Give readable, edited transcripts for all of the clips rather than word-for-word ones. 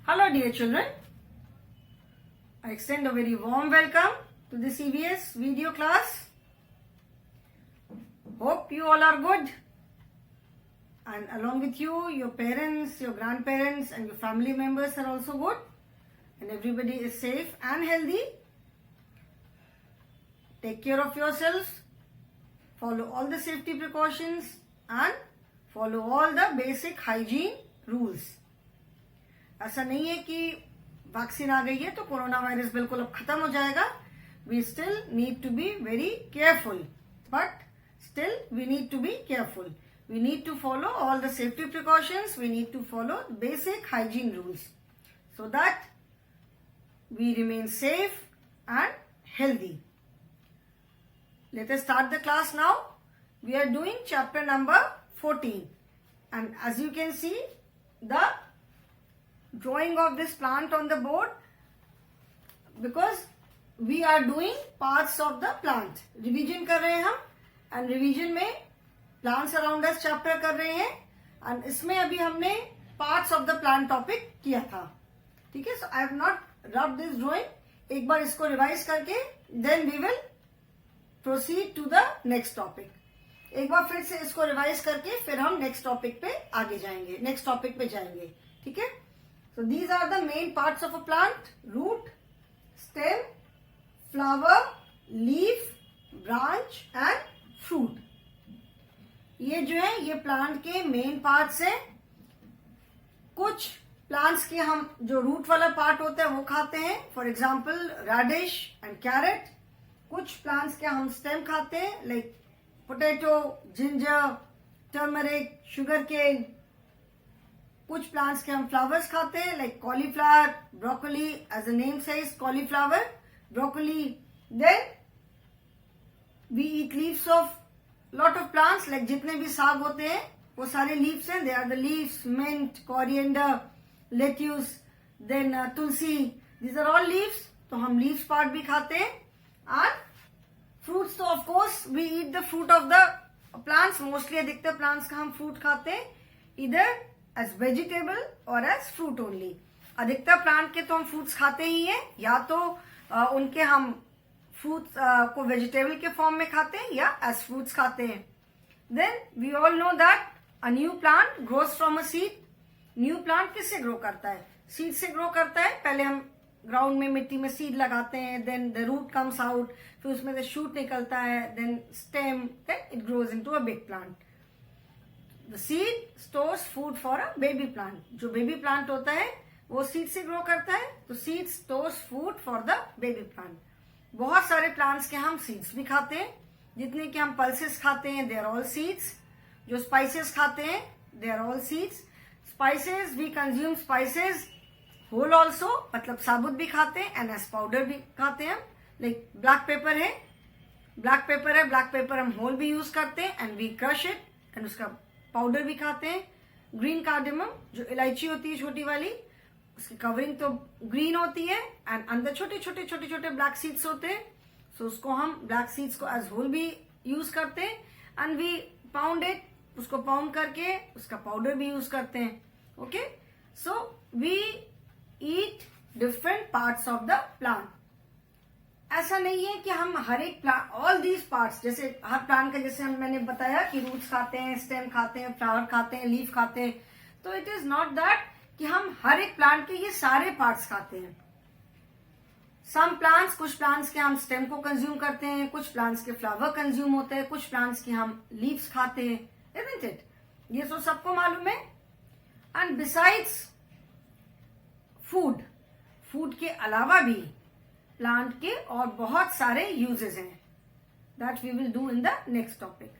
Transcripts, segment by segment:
Hello dear children, I extend a very warm welcome to the CBS video class. Hope you all are good, and along with you, your parents, your grandparents and your family members are also good, and everybody is safe and healthy. Take care of yourselves, follow all the safety precautions and follow all the basic hygiene rules. ऐसा नहीं है कि vaccine आ गई है तो corona virus बिल्कुल अब खत्म हो जाएगा. We still need to be very careful, but still we need to be careful. We need to follow all the safety precautions. We need to follow basic hygiene rules so that we remain safe and healthy. Let us start the class now. We are doing chapter number 14, and as you can see the drawing of this plant on the board, because we are doing parts of the plant. Revision कर रहे हैं हम, and revision में plants around us chapter कर रहे हैं, and इसमें अभी हमने parts of the plant topic किया था. ठीक है, so I have not rubbed this drawing. एक बार इसको revise करके then we will proceed to the next topic. एक बार फिर से इसको revise करके फिर हम next topic पे आगे जाएंगे, next topic पे जाएंगे. ठीक है, so these are the main parts of a plant: root, stem, flower, leaf, branch and fruit. ये जो है ये प्लांट के मेन पार्ट्स है. कुछ प्लांट्स के हम जो रूट वाला पार्ट होता है वो खाते हैं, for example radish and carrot. कुछ प्लांट्स के हम स्टेम खाते हैं, like potato, ginger, turmeric, sugar cane. कुछ प्लांट्स के हम फ्लावर्स खाते हैं, like cauliflower, broccoli, as the name says cauliflower, broccoli. Then we eat leaves of lot of plants, like जितने भी साग होते हैं वो सारे लीव्स हैं. They are the leaves. Mint, coriander, lettuce, then tulsi, these are all leaves. तो हम लीव्स पार्ट भी खाते हैं. एंड फ्रूट्स, तो of course we eat the fruit of the plants. Mostly अधिकतर प्लांट्स का हम फ्रूट खाते हैं, इधर एज वेजिटेबल और एज फ्रूट ओनली. अधिकतर प्लांट के तो हम फ्रूट्स खाते ही हैं, या तो उनके हम फ्रूट्स को वेजिटेबल के फॉर्म में खाते हैं या एज फ्रूट्स खाते हैं. Then we all know that a new plant grows from a seed. New plant किससे ग्रो करता है? सीड से ग्रो करता है. पहले हम ग्राउंड में मिट्टी में सीड लगाते हैं, then the root comes out, फिर उसमें से शूट निकलता है, then stem, then it grows into a big plant. The seed stores food for a baby plant. जो बेबी प्लांट होता है वो सीड से ग्रो करता है, तो seed stores food for the baby plant. बहुत सारे प्लांट्स के हम सीड्स भी खाते हैं. जितने के हम पल्सेस खाते हैं, दे आर ऑल सीड्स. जो स्पाइसेस खाते हैं, they are all seeds. Spices, we consume spices whole also, मतलब साबुत भी खाते हैं, एंड एज पाउडर भी खाते हैं. लाइक ब्लैक पेपर है, ब्लैक पेपर है, ब्लैक पेपर हम होल भी यूज करते हैं, and we crush it, and उसका पाउडर भी खाते हैं. ग्रीन कार्डेमम, जो इलायची होती है छोटी वाली, उसकी कवरिंग तो ग्रीन होती है, एंड अंदर छोटे छोटे छोटे छोटे ब्लैक सीड्स होते हैं. सो उसको हम ब्लैक सीड्स को एज होल भी यूज करते हैं, एंड वी पाउंड इट, उसको पाउंड करके उसका पाउडर भी यूज करते हैं. Okay, so we eat different parts of the plant. ऐसा नहीं है कि हम हर एक प्लांट, ऑल दीज पार्ट्स, जैसे हर प्लांट का, जैसे मैंने बताया कि रूट्स खाते हैं, स्टेम खाते हैं, फ्लावर खाते हैं, लीफ खाते हैं, तो इट इज नॉट दैट कि हम हर एक प्लांट के ये सारे पार्ट्स खाते हैं. सम प्लांट्स, कुछ प्लांट्स के हम स्टेम को कंज्यूम करते हैं, कुछ प्लांट्स के फ्लावर कंज्यूम होते हैं, कुछ प्लांट्स के हम लीव्स खाते हैं. Isn't it? ये तो सबको मालूम है. एंड बिसाइड्स फूड, फूड के अलावा भी प्लांट के और बहुत सारे यूजेस हैं. That we will do in the next topic.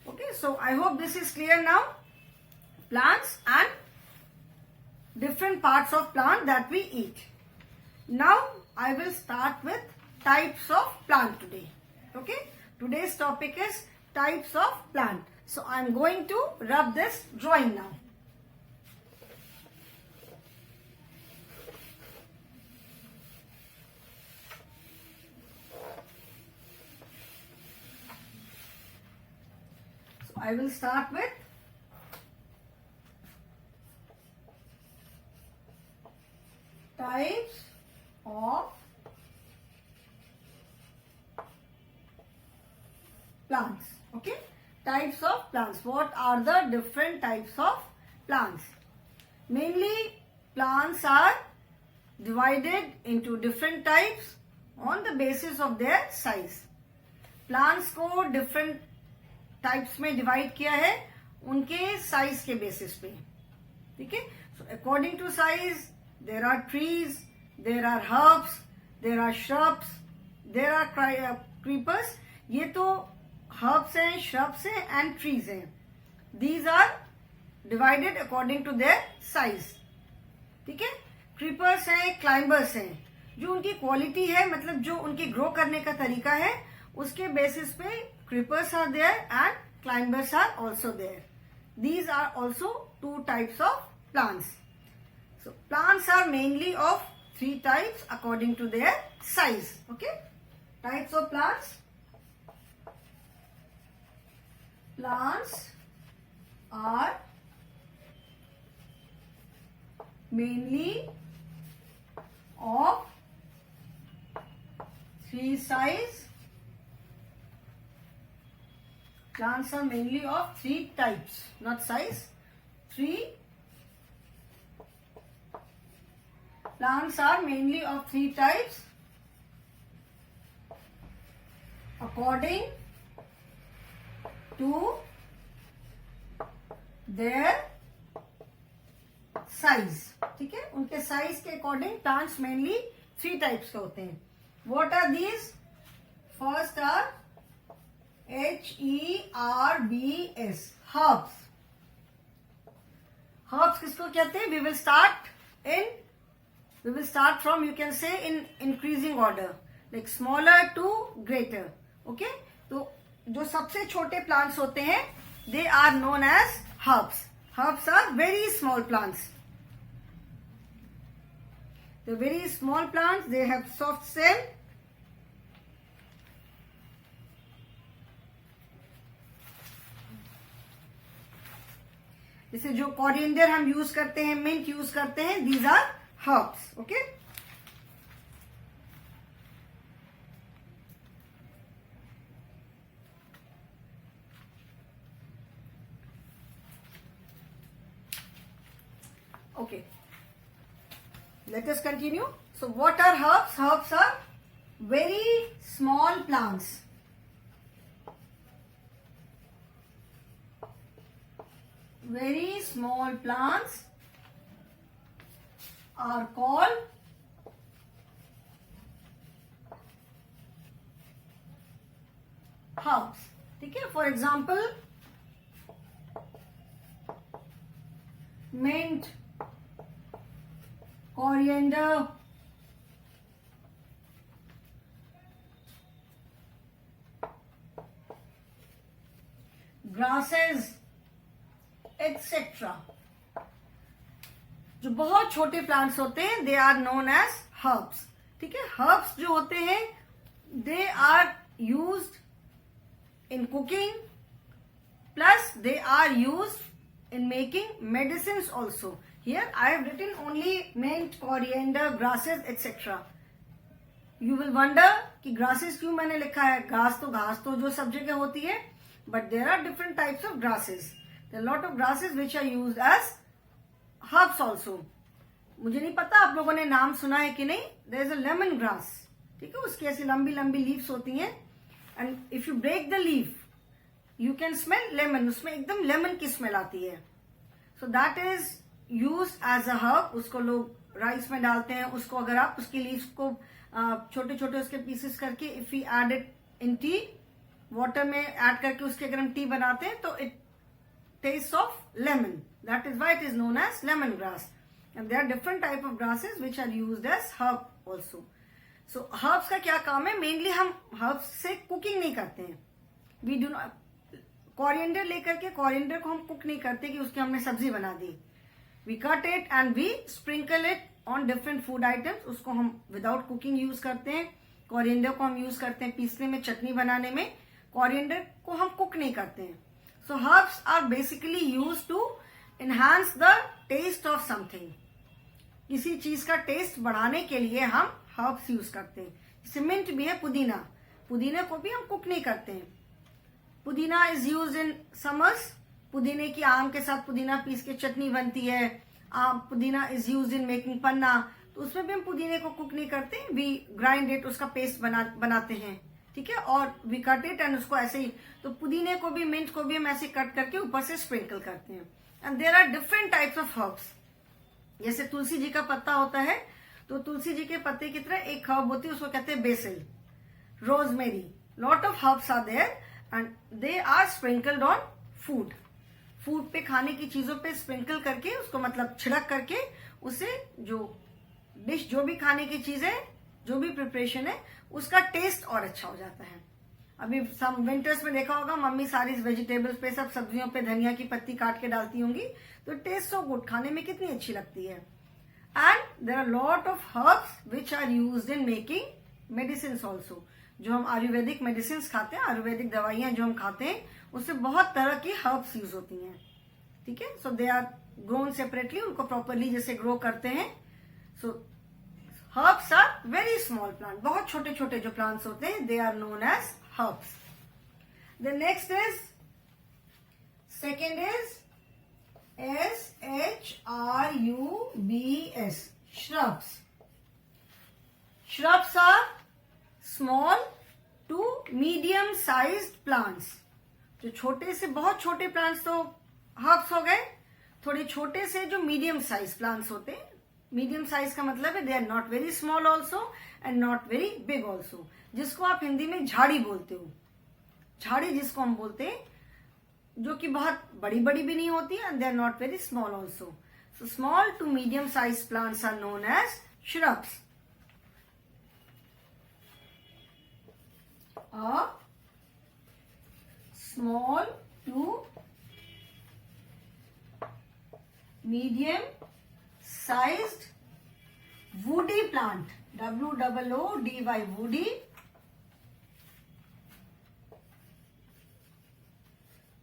Okay, so I hope this is clear now. Plants and different parts of plant that we eat. Now I will start with types of plant today. Okay, today's topic is types of plant. So I am going to rub this drawing now. So I will start with types of plants. Okay, types of plants. What are the different types of plants? Mainly plants are divided into different types on the basis of their size. Plants को different types में divide किया है उनके size के basis पे. ठीक है? So according to size, there are trees, there are herbs, there are shrubs, there are creepers. ये तो herbs हैं, shrubs हैं and trees हैं. These are divided according to their size. ठीक है? Creepers हैं, climbers हैं. जो उनकी क्वालिटी है, मतलब जो उनके ग्रो करने का तरीका है, उसके बेसिस पे creepers are there and climbers are also there. These are also two types of plants. So plants are mainly of three types according to their size. Okay, types of plants. Plants are mainly of three size. Plants are mainly of three types, not size. Three. Plants are mainly of three types according to their size. ठीक है, उनके size के according plants mainly three types के होते हैं. What are these? First are HERBS, herbs. Herbs किसको कहते हैं? We will start from, you can say, in increasing order, like smaller to greater. Okay, तो जो सबसे छोटे plants होते हैं, they are known as herbs. Herbs are very small plants. The very small plants, they have soft cell. जैसे जो coriander हम use करते हैं, मिंट यूज करते हैं, these are herbs. Okay, okay, let us continue. So what are herbs? Herbs are very small plants. Very small plants are called herbs. ठीक है, for example, mint, coriander, grasses, etc. जो बहुत छोटे plants होते हैं, they are known as herbs. ठीक है, herbs जो होते हैं, they are used in cooking, plus they are used in making medicine also. Here I have written only mint, coriander, grasses etcetera. You will wonder कि grasses क्यों मैंने लिखा है. घास तो जो सब जगह होती है, but there are different types of grasses. There are a lot of grasses which are used as herbs also. मुझे नहीं पता आप लोगों ने नाम सुना है कि नहीं. There is a lemon grass. ठीक है, उसकी ऐसी लंबी लंबी लीव्स होती हैं, and if you break the leaf, you can smell lemon. उसमें एकदम लेमन की स्मेल आती है. So that is used as a herb. उसको लोग राइस में डालते हैं. उसको अगर आप उसकी लीव्स को छोटे छोटे उसके पीसेस करके, if we add it in tea, water में ऐड करके उसके अगर हम टी बनाते हैं, तो it taste of lemon. That is why it is known as lemongrass. And there are different type of grasses which are used as herb also. So herbs का क्या काम है? Mainly हम herbs से cooking नहीं करते हैं. We do not, coriander लेकर के coriander को हम cook नहीं करते कि उसकी हमने सब्जी बना दी. We cut it and we sprinkle it on different food items. उसको हम without cooking use करते हैं. coriander को हम use करते हैं पीसने में, चटनी बनाने में. coriander को हम cook नहीं करते हैं. So herbs are basically used to enhance the taste of something. किसी चीज का टेस्ट बढ़ाने के लिए हम हर्ब्स यूज करते हैं। जैसे मिंट भी है, पुदीना, पुदीने को भी हम कुक नहीं करते हैं। पुदीना इज यूज इन समर्स, पुदीने की आम के साथ पुदीना पीस के चटनी बनती है। पुदीना इज यूज इन मेकिंग पन्ना, तो उसमें भी हम पुदीने को कुक नहीं करते, वी ग्राइंड इट, उसका पेस्ट बनाते हैं, ठीक है, और वी कट इट एंड उसको ऐसे ही, तो पुदीने को भी मिंट को भी हम ऐसे कट करके ऊपर से स्प्रिंकल करते हैं। And there are different types of herbs. जैसे तुलसी जी का पत्ता होता है, तो तुलसी जी के पत्ते की तरह एक हर्ब होती है, उसको कहते हैं basil, rosemary, lot of herbs are there and they are sprinkled on food. Food पे, खाने की चीजों पे स्प्रिंकल करके, उसको मतलब छिड़क करके, उसे जो डिश, जो भी खाने की चीज है, जो भी प्रिपरेशन है, उसका टेस्ट और अच्छा हो जाता है। अभी सम विंटर्स में देखा होगा मम्मी सारी वेजिटेबल्स पे, सब सब्जियों पे धनिया की पत्ती काट के डालती होंगी, तो टेस्ट सो गुड, खाने में कितनी अच्छी लगती है। And there are lot of herbs which are used in making medicine also. जो हम आयुर्वेदिक मेडिसिन खाते हैं, आयुर्वेदिक दवाइयां जो हम खाते हैं, उससे बहुत तरह की हर्ब्स यूज होती हैं, ठीक है। So they are grown separately, उनको प्रॉपरली जैसे ग्रो करते हैं। So herbs are very small plant, बहुत छोटे छोटे जो प्लांट्स होते हैं, they are known as herbs. The next is, second is SHRUBS, shrubs. Shrubs are small to medium sized plants. जो छोटे से बहुत छोटे प्लांट्स तो हर्ब्स हो गए, थोड़े छोटे से जो मीडियम साइज प्लांट्स होते हैं, मीडियम साइज का मतलब है they are not very small also and not very big also, जिसको आप हिंदी में झाड़ी बोलते हो। झाड़ी जिसको हम बोलते हैं, जो कि बहुत बड़ी बड़ी भी नहीं होती and they are not very small also. So small to medium size plants are known as shrubs. A small to medium sized woody plant, WOODY, woody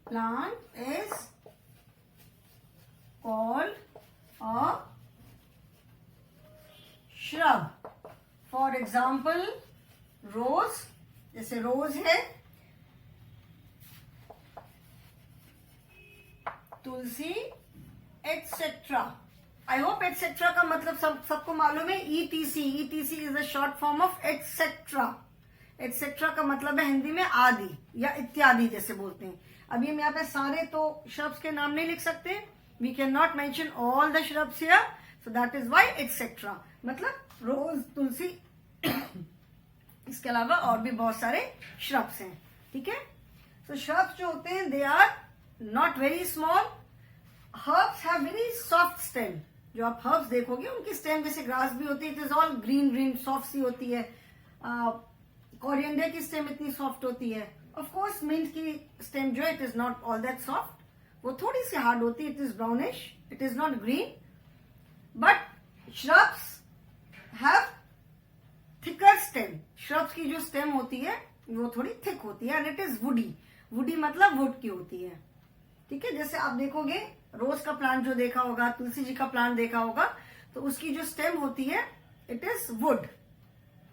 plant is called a shrub. For example, rose, जैसे रोज है, तुलसी, etcetera. I hope etcetera का मतलब सबको मालूम है, ETC is the short form of etcetera. Etcetera का मतलब है हिंदी में आदि या इत्यादि जैसे बोलते हैं। अभी हम यहाँ पे सारे तो श्रब्स के नाम नहीं लिख सकते, we can not mention all the shrubs here, so that is why etcetera, मतलब रोज, तुलसी, इसके अलावा और भी बहुत सारे श्रब्स हैं, ठीक है। सो श्रब्स जो होते हैं, they are not very small, herbs have very soft stem. जो आप हर्ब्स देखोगे, उनकी स्टेम जैसे ग्रास भी होती है, it is all green green soft सी होती है। कोरिएंडर की स्टेम इतनी सॉफ्ट होती है। ऑफ कोर्स मिंट की स्टेम जो है, it is not all that soft, वो थोड़ी सी हार्ड होती है, it is brownish, it is not green. But shrubs have thicker stem, shrubs की जो स्टेम होती है वो थोड़ी थिक होती है, and it is woody, woody मतलब वुड की होती है, ठीक है। जैसे आप देखोगे रोज का प्लांट जो देखा होगा, तुलसी जी का प्लांट देखा होगा, तो उसकी जो स्टेम होती है, इट इज वुड,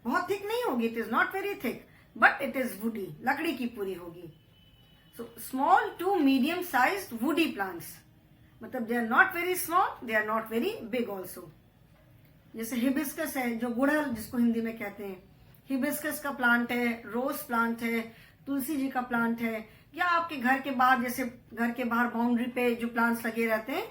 बहुत थिक नहीं होगी, it is not very thick, but it is woody, लकड़ी की पूरी होगी। So small to medium sized woody plants, मतलब they are not very small, they are not very big also. जैसे hibiscus है, जो गुड़हल जिसको हिंदी में कहते हैं, हिबिस्कस का प्लांट है, रोज प्लांट है, तुलसी जी का प्लांट है, या आपके घर के बाहर, जैसे घर के बाहर बाउंड्री पे जो प्लांट्स लगे रहते हैं,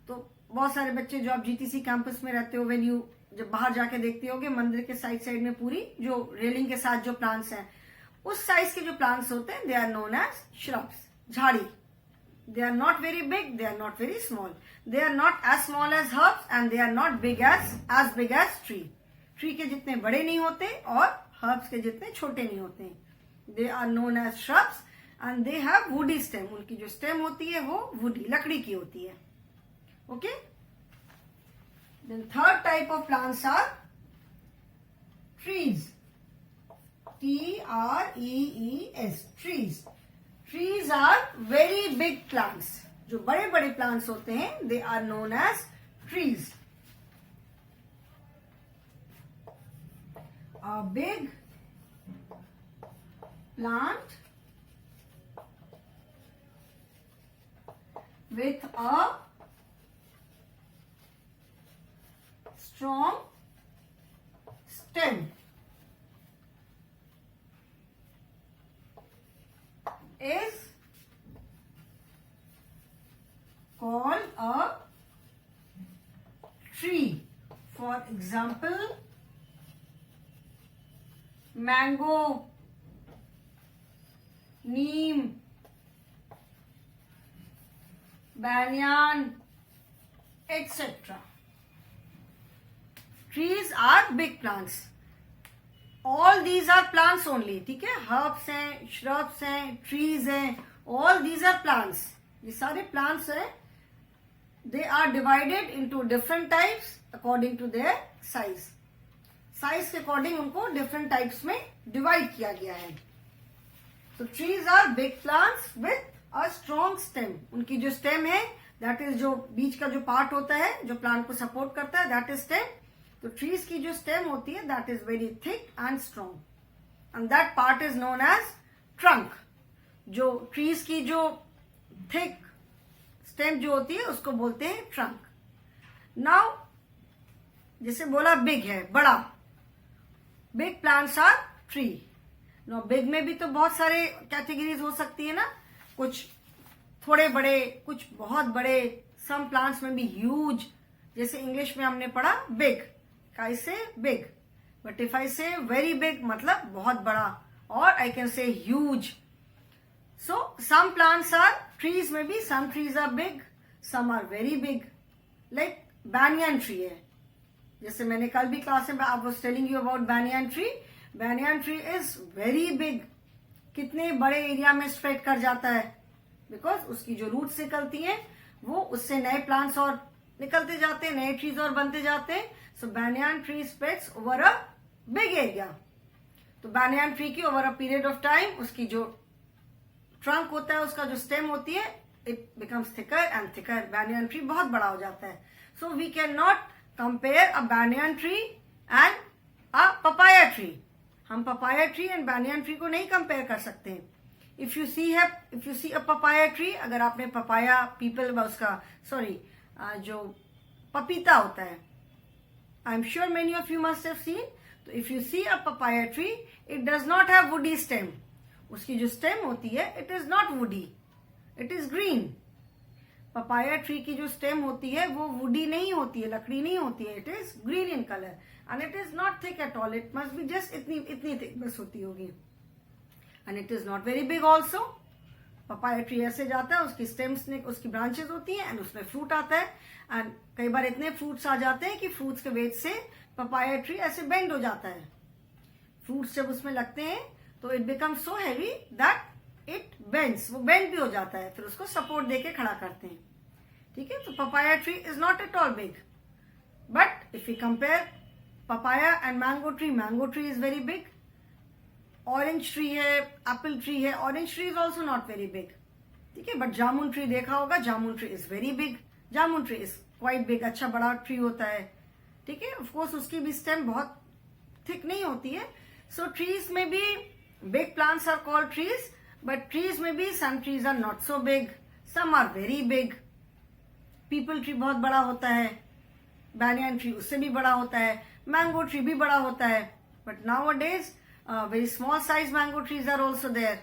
तो बहुत सारे बच्चे जो आप GTC कैंपस में रहते हो, वेन यू जब बाहर जाके देखते होगे, मंदिर के साइड में पूरी जो रेलिंग के साथ जो प्लांट्स हैं, उस साइज के जो प्लांट्स होते हैं, they are known as shrubs, झाड़ी। They are not very big, they are not very small. They are not as small as herbs and they are not big as big as tree. Tree के जितने बड़े नहीं होते और herbs के जितने छोटे नहीं होते। They are known as shrubs and they have woody stem. उनकी जो stem होती है वो woody, लकड़ी की होती है। Okay? Then third type of plants are trees. TREES. Trees. Trees are very big plants. जो बड़े बड़े plants होते हैं, they are known as trees. a big plant with a strong stem is called a tree. For example, mango, neem, banyan, etc. Trees are big plants. All these are plants only. ठीक है, herbs हैं, shrubs हैं, trees हैं, all these are plants. ये सारे plants हैं. They are divided into different types according to their size. Size के according उनको different types में divide किया गया है. So trees are big plants with a strong stem. उनकी जो stem है, that is जो बीच का जो part होता है, जो plant को support करता है, that is stem. तो trees की जो stem होती है, that is very thick and strong. And that part is known as trunk. जो trees की जो thick stem जो होती है उसको बोलते हैं trunk. Now जैसे बोला big है, बड़ा. Big plants are tree. Now big में भी तो बहुत सारे categories हो सकती है ना. कुछ थोड़े बड़े, कुछ बहुत बड़े. Some plants में भी huge. जैसे इंग्लिश में हमने पढ़ा big. I say big. But if I say very big मतलब बहुत बड़ा. Or I can say huge. So some plants are trees में भी, some trees are big, some are very big. Like banyan tree है. जैसे मैंने कल भी क्लास में I was telling you about banyan tree. Banyan tree is very big. कितने बड़े एरिया में स्प्रेड कर जाता है. Because उसकी जो रूट्स निकलती हैं वो उससे नए प्लांट्स और निकलते जाते हैं, नए ट्रीज और बनते जाते हैं. So banyan tree spreads over a big area. तो banyan tree की over a period of time उसकी जो ट्रंक होता है, उसका जो स्टेम होती है, it becomes thicker and thicker. banyan tree बहुत बड़ा हो जाता है. So we can not compare a banyan tree and a papaya tree. हम papaya tree एंड banyan tree को नहीं कंपेयर कर सकते. If you see a papaya tree, अगर आपने पपाया पीपल उसका जो पपीता होता है, I am sure many of you must have seen. तो if you see a papaya tree, it does not have woody stem. उसकी जो स्टेम होती है, it is not woody, it is green. Papaya tree की जो stem होती है वो वुडी नहीं होती है, लकड़ी नहीं होती है. It is green in colour and it is not thick at all. It must be just इतनी थिक बस होती होगी. And it is not very big also. Papaya tree ऐसे जाता है, उसकी स्टेम्स उसकी ब्रांचेस होती हैं एंड उसमें फ्रूट आता है. एंड कई बार इतने फ्रूट्स आ जाते हैं कि फ्रूट्स के वेट से पपाया ट्री ऐसे बेंड हो जाता है. फ्रूट्स जब उसमें लगते हैं तो it become so heavy that it bends. वो बेंड भी हो जाता है, फिर उसको सपोर्ट देके खड़ा करते हैं. ठीक है. तो papaya tree is not at all big. But if you compare papaya and mango tree is very big. Orange tree है, एप्पल ट्री है. Orange tree is also not very big. ठीक है. बट जामुन ट्री देखा होगा, jamun tree is very big. Jamun tree is quite big. अच्छा बड़ा tree होता है. ठीक है. ऑफकोर्स उसकी भी स्टेम बहुत थिक नहीं होती है. सो ट्रीज में भी big plants are called trees, but trees में भी some trees are not so big, some are very big. People tree बहुत बड़ा होता है. banyan tree उससे भी बड़ा होता है. mango tree भी बड़ा होता है. but nowadays very small size mango trees are also there.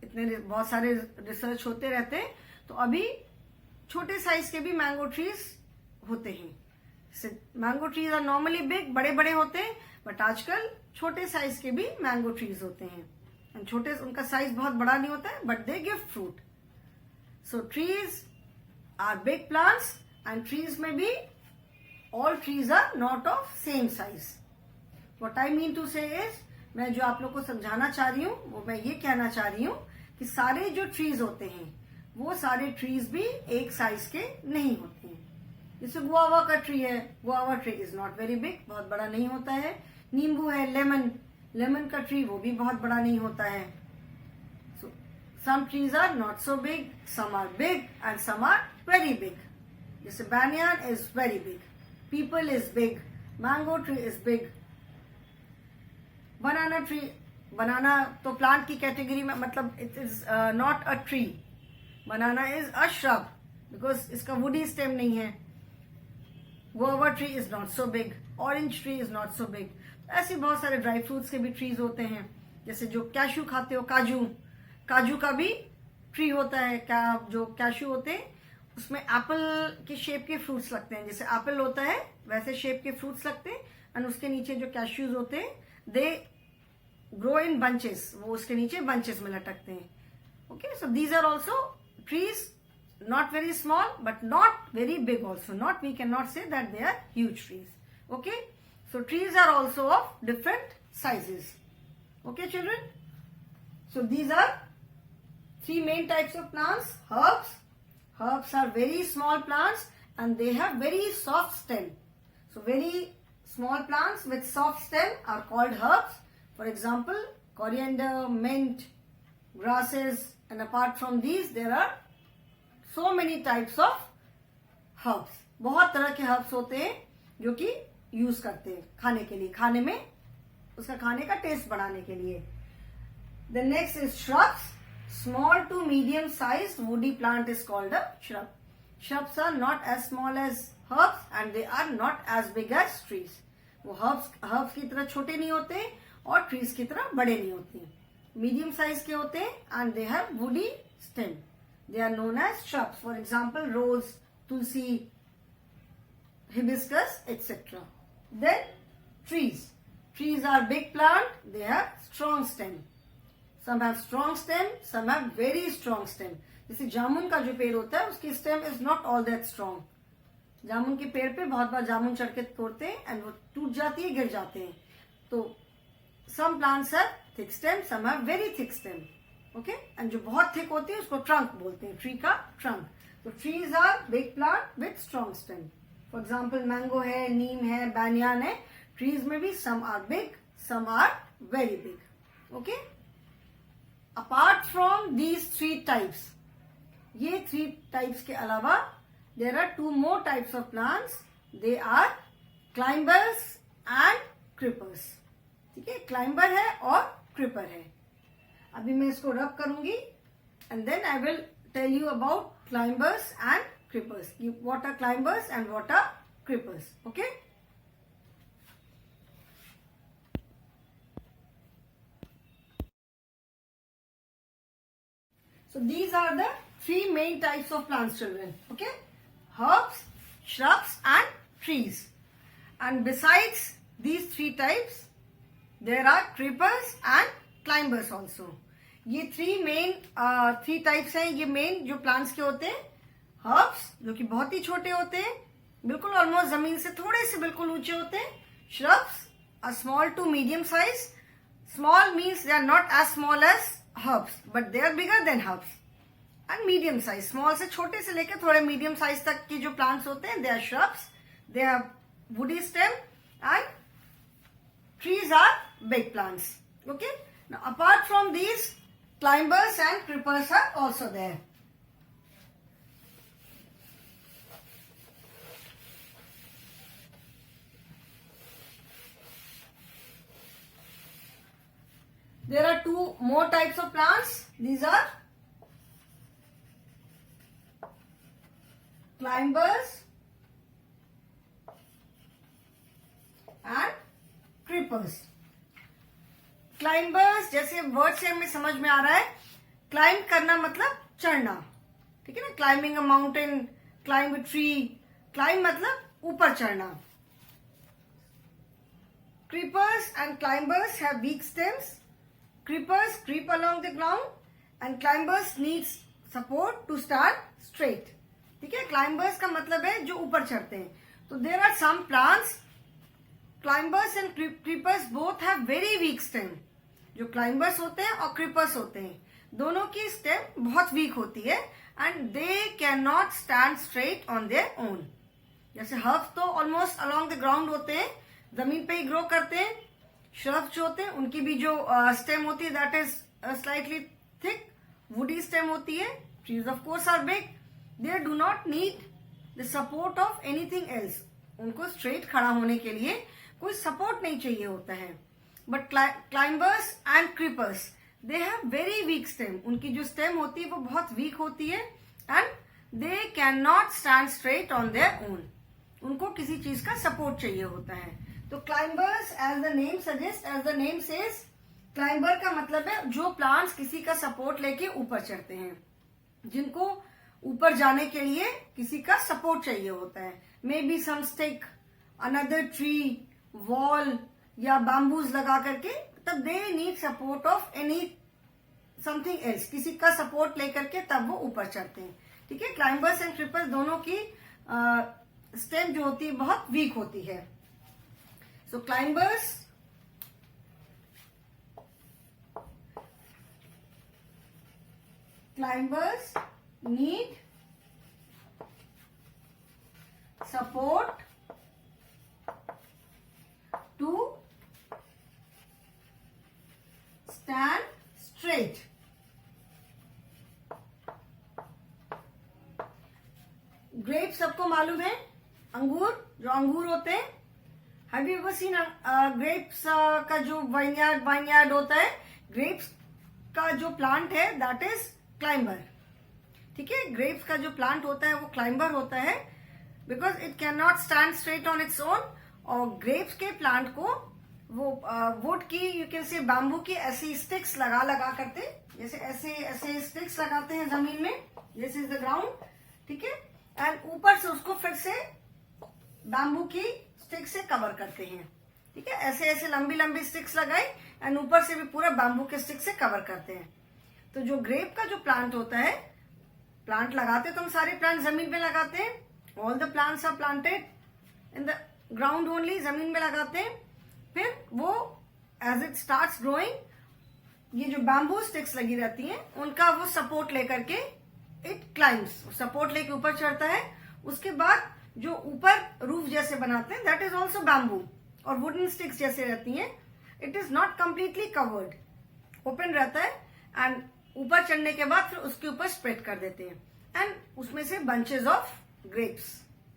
इतने बहुत सारे रिसर्च होते रहते हैं, तो अभी छोटे साइज के भी मैंगो ट्रीज होते हैं. Mango trees are normally big, बड़े बड़े होते हैं. बट आजकल छोटे साइज के भी मैंगो ट्रीज होते हैं. छोटे उनका साइज बहुत बड़ा नहीं होता है, but they give fruit. So trees are big plants and trees में भी all trees are not of same size. What I mean to say is, मैं जो आप लोग को समझाना चाह रही हूँ वो मैं ये कहना चाह रही हूँ कि सारे जो ट्रीज होते हैं वो सारे ट्रीज भी एक साइज के नहीं होते हैं. जैसे गुआवा का ट्री है, guava tree is not very big, बहुत बड़ा नहीं होता है. नींबू है, लेमन का ट्री, वो भी बहुत बड़ा नहीं होता है. So some trees are not so big, some are big and some are very big. जैसे banyan is very big, peepal is big, mango tree is big. Banana tree, banana तो प्लांट की कैटेगरी में, मतलब it is not a tree. Banana is a shrub because इसका woody stem नहीं है. Guava tree is not so big. Orange tree is not so big. ऐसे बहुत सारे ड्राई फ्रूट्स के भी ट्रीज होते हैं. जैसे जो कैशू खाते हो, काजू, काजू का भी ट्री होता है. क्या जो कैशू होते हैं उसमें एप्पल के शेप के फ्रूट्स लगते हैं. जैसे एप्पल होता है वैसे शेप के फ्रूट्स लगते हैं. एंड उसके नीचे जो कैश्यूज होते हैं दे ग्रो इन बंचेस. वो उसके नीचे बंचेस में लटकते हैं. Okay, so these are also trees, not very small but not very big also. Not, we cannot say that they are huge trees. Okay, so trees are also of different sizes. Okay children, so these are three main types of plants. Herbs. Herbs are very small plants and they have very soft stem. So very small plants with soft stem are called herbs. For example, coriander, mint, grasses, and apart from these there are so many types of herbs. बहुत तरह के herbs होते हैं जो कि use करते हैं खाने के लिए, खाने में उसका खाने का टेस्ट बढ़ाने के लिए. The next is shrubs. Small to medium sized woody plant is called a shrub. Shrubs are not as small as herbs and they are not as big as trees. वो herbs की तरह छोटे नहीं होते और trees की तरह बड़े नहीं होते. मीडियम साइज के होते हैं and they have woody stem. They are known as shrubs. For example rose, tulsi, hibiscus etc. Then trees. Trees are big plant. They have strong stem. Some have strong stem, some have very strong stem. जैसे जामुन का जो पेड़ होता है उसकी stem is not all that strong. Jamun के पेड़ पे बहुत बार जामुन चढ़ के तोड़ते हैं एंड वो टूट जाती है, गिर जाते हैं. तो some plants have thick stem, some have very thick stem. Okay, and जो बहुत thick होती है उसको trunk बोलते हैं, tree का trunk. So trees are big plant with strong stem. For example, mango है, नीम है, banyan है. Trees में भी some are big, some are very big. Okay. Apart from these three types, ये three types के अलावा there are two more types of plants. They are climbers and creepers. ठीक है, क्लाइंबर है और क्रिपर है. अभी मैं इसको रब करूंगी and then I will tell you about climbers and creepers. What are climbers and what are creepers. Okay, so these are the three main types of plants, children. Okay, herbs, shrubs and trees. And besides these three types there are creepers and climbers also. ये three types हैं. ये main जो plants के होते हैं. Herbs जो कि बहुत ही छोटे होते हैं, बिल्कुल ऑलमोस्ट जमीन से थोड़े से बिल्कुल ऊंचे होते हैं. Shrubs are small to medium size. Small means they are not as small as herbs but they are bigger than herbs. And medium size, small से छोटे से लेकर थोड़े medium size तक की जो plants होते हैं they are shrubs. They have woody stem and trees are big plants. Okay, now apart from these, climbers and creepers are also there. There are two more types of plants. These are climbers and creepers. Climbers जैसे word से हमें समझ में आ रहा है, climb करना मतलब चढ़ना. ठीक है ना, climbing a mountain, climb a tree. Climb मतलब ऊपर चढ़ना. Creepers and climbers have week stems. Creepers creep along the ground and climbers needs support to stand straight. ठीक है, क्लाइंबर्स का मतलब है जो ऊपर चढ़ते हैं. तो there are some plants, climbers and creepers both have very weak stem. जो क्लाइंबर्स होते हैं और क्रीपर्स होते हैं दोनों की स्टेम बहुत वीक होती है and they can not stand straight on their own. जैसे हर्ब्स तो ऑलमोस्ट अलोंग द ग्राउंड होते हैं, जमीन पे ही ग्रो करते हैं. श्रब्स जो होते हैं उनकी भी जो स्टेम होती है that is slightly thick, woody stem होती है. Trees of course are big. They do not need the support of anything else. उनको स्ट्रेट खड़ा होने के लिए कोई सपोर्ट नहीं चाहिए होता है. But climbers and creepers they have very weak stem. उनकी जो स्टेम होती है वो बहुत वीक होती है and they can not stand straight on their own. उनको किसी चीज का सपोर्ट चाहिए होता है. तो climbers as the name suggest, as the name says, climber का मतलब है जो प्लांट्स किसी का सपोर्ट लेके ऊपर चढ़ते हैं, जिनको ऊपर जाने के लिए किसी का सपोर्ट चाहिए होता है. Maybe some stick, another tree, wall या बैम्बूज लगा करके, तब they need support of any something else, किसी का सपोर्ट लेकर के तब वो ऊपर चढ़ते हैं. ठीक है. क्लाइंबर्स एंड क्रीपर्स दोनों की स्टेम जो होती है बहुत वीक होती है. So climbers need support to stand straight. Grape सबको मालूम है, अंगूर, जो अंगूर होते हैं. Have you ever seen grapes का जो वाइनयार्ड होता है, ग्रेप्स का जो प्लांट है दैट इज क्लाइंबर. ठीक है. ग्रेप्स का जो प्लांट होता है वो क्लाइंबर होता है because it can not stand straight on its own. और ग्रेप्स के प्लांट को वो वुड की, यू कैन से बैम्बू की ऐसी स्टिक्स लगा करते, जैसे ऐसे स्टिक्स लगाते हैं जमीन में, दिस इज द ग्राउंड. ठीक है. एंड ऊपर से उसको फिर से बैम्बू की स्टिक से कवर करते हैं. ठीक है. ऐसे लंबी स्टिक्स लगाई एंड ऊपर से भी पूरा बैम्बू के स्टिक से कवर करते हैं. तो जो ग्रेप का जो प्लांट होता है, प्लांट लगाते तो हम सारे प्लांट जमीन में लगाते हैं. All the plants are planted in the ground only, जमीन में लगाते हैं. फिर वो एज इट स्टार्ट्स ग्रोइंग, ये जो बैम्बू स्टिक्स लगी रहती हैं उनका वो सपोर्ट लेकर के इट क्लाइम्स, सपोर्ट लेके ऊपर चढ़ता है. उसके बाद जो ऊपर रूफ जैसे बनाते हैं दैट इज ऑल्सो बैम्बू और वुडन स्टिक्स जैसे रहती हैं. It is not completely covered, open रहता है एंड ऊपर चढ़ने के बाद फिर उसके ऊपर स्प्रेड कर देते हैं. एंड उसमें से बंचेस ऑफ ग्रेप्स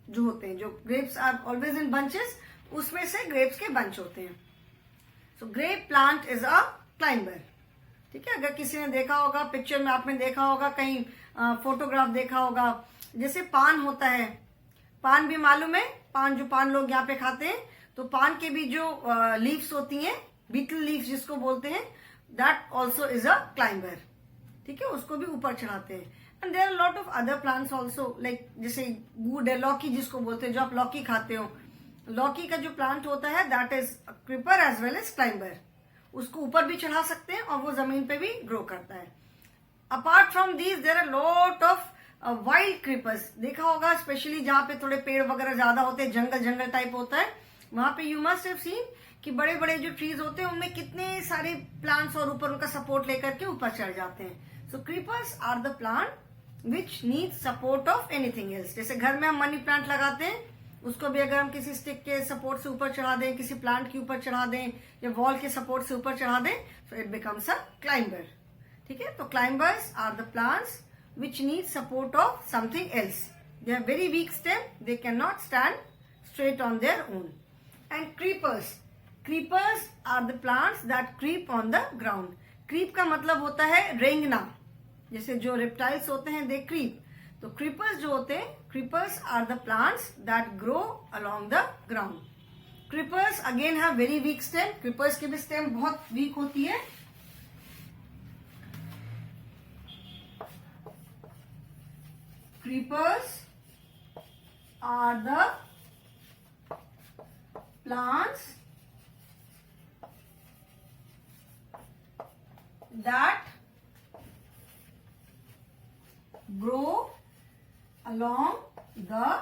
जो होते हैं, जो grapes are always in bunches, उसमें से ग्रेप्स के बंच होते हैं. So grape plant is a climber. ठीक है. अगर किसी ने देखा होगा, पिक्चर में आपने देखा होगा, कहीं फोटोग्राफ देखा होगा, जैसे पान होता है, पान भी मालूम है, पान लोग यहाँ पे खाते हैं, तो पान के भी जो लीव्स होती हैं, बीटल लीव्स जिसको बोलते हैं, that also is a climber. ठीक है. उसको भी ऊपर चढ़ाते हैं. And there are lot of other plants also, like जैसे गुड है, लौकी जिसको बोलते हैं, जो आप लौकी खाते हो, लौकी का जो प्लांट होता है that is creeper as well as climber. उसको ऊपर भी चढ़ा सकते हैं और वो जमीन पे भी ग्रो करता है. Apart from these there are lot of wild creepers. देखा होगा स्पेशली जहां पे थोड़े पेड़ वगैरह ज्यादा होते हैं, जंगल टाइप होता है, वहां पे यू मस्ट हैव सीन कि बड़े बड़े जो ट्रीज होते हैं उनमें कितने सारे प्लांट्स और ऊपर उनका सपोर्ट लेकर के ऊपर चढ़ जाते हैं. So creepers are the plant which need support of anything else. जैसे घर में हम मनी प्लांट लगाते हैं, उसको भी अगर हम किसी स्टिक के सपोर्ट से ऊपर चढ़ा दें, किसी प्लांट के ऊपर चढ़ा दें या वॉल के सपोर्ट से ऊपर चढ़ा दें, so it becomes a climber. ठीक है. तो climbers are the plants which need support of something else. They have very weak stem. They cannot stand straight on their own. And creepers are the plants that creep on the ground. Creep का मतलब होता है रेंगना. जैसे जो reptiles होते हैं they creep. तो creepers जो होते हैं, creepers are the plants that grow along the ground. Creepers again have very weak stem. Creepers की भी stem बहुत weak होती है. Creepers are the plants that grow along the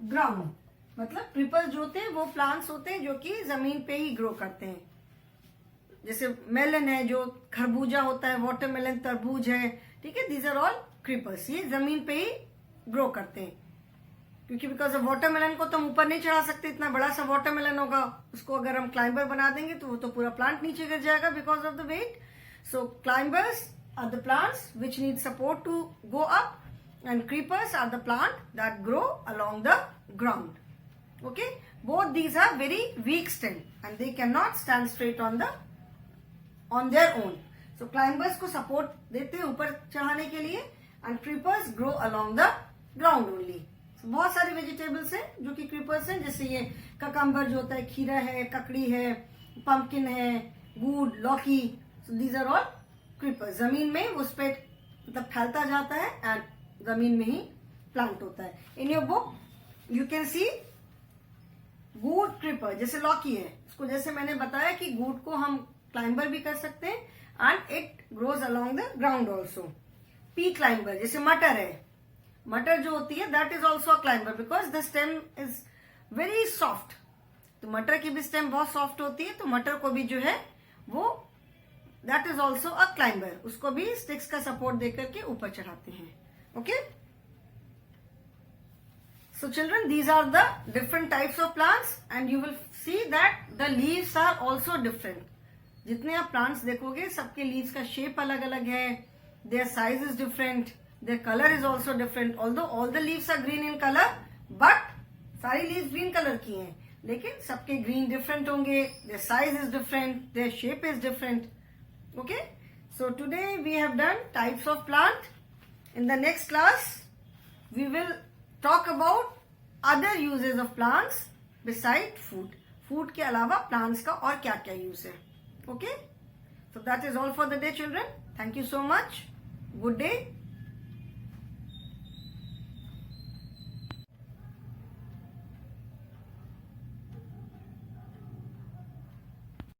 ground. मतलब creepers जो होते हैं वो plants होते हैं जो कि जमीन पे ही ग्रो करते हैं. जैसे मेलन है, जो खरबूजा होता है, वाटरमेलन, तरबूज है. ठीक है. These are all creepers. ये जमीन पे ही ग्रो करते हैं क्योंकि बिकॉज ऑफ वाटरमेलन को तो हम ऊपर नहीं चढ़ा सकते. इतना बड़ा सा वाटरमेलन होगा, उसको अगर हम क्लाइंबर बना देंगे तो वो तो पूरा प्लांट नीचे गिर जाएगा because of the weight. So climbers are the plants which need support to go up and creepers are the plant that grow along the ground. Okay, both these are very weak stem and they cannot stand straight on their own. So climbers को support देते हैं ऊपर चढ़ाने के लिए and creepers grow along the ground only. So बहुत सारे vegetables हैं जो कि creepers हैं, जैसे ये cucumber जो होता है, खीरा है, ककड़ी है, pumpkin है, gourd, लौकी. So these are all creepers. जमीन में उस पे मतलब फैलता जाता है and जमीन में ही plant होता है. In your book you can see good creeper, जैसे लौकी है, इसको जैसे मैंने बताया कि गुड को हम क्लाइंबर भी कर सकते हैं and it grows along the ground also. P climber, जैसे मटर है, मटर जो होती है that is also a climber because the stem is very soft. तो मटर की भी स्टेम बहुत सॉफ्ट होती है, तो मटर को भी जो है वो that is also a climber. उसको भी स्टिक्स का सपोर्ट देकर के ऊपर चढ़ाते हैं. Okay, so children, these are the different types of plants and you will see that the leaves are also different. जितने आप plants देखोगे सबके leaves का shape अलग अलग है, their size is different, their color is also different. Although all the leaves are green in color, but सारी leaves green color की हैं, लेकिन सबके green different होंगे, their size is different, their shape is different. Okay, so today we have done types of plant. In the next class we will talk about other uses of plants beside food. Food के अलावा plants का और क्या क्या use है. Okay, so that is all for the day children. Thank you so much. Good day.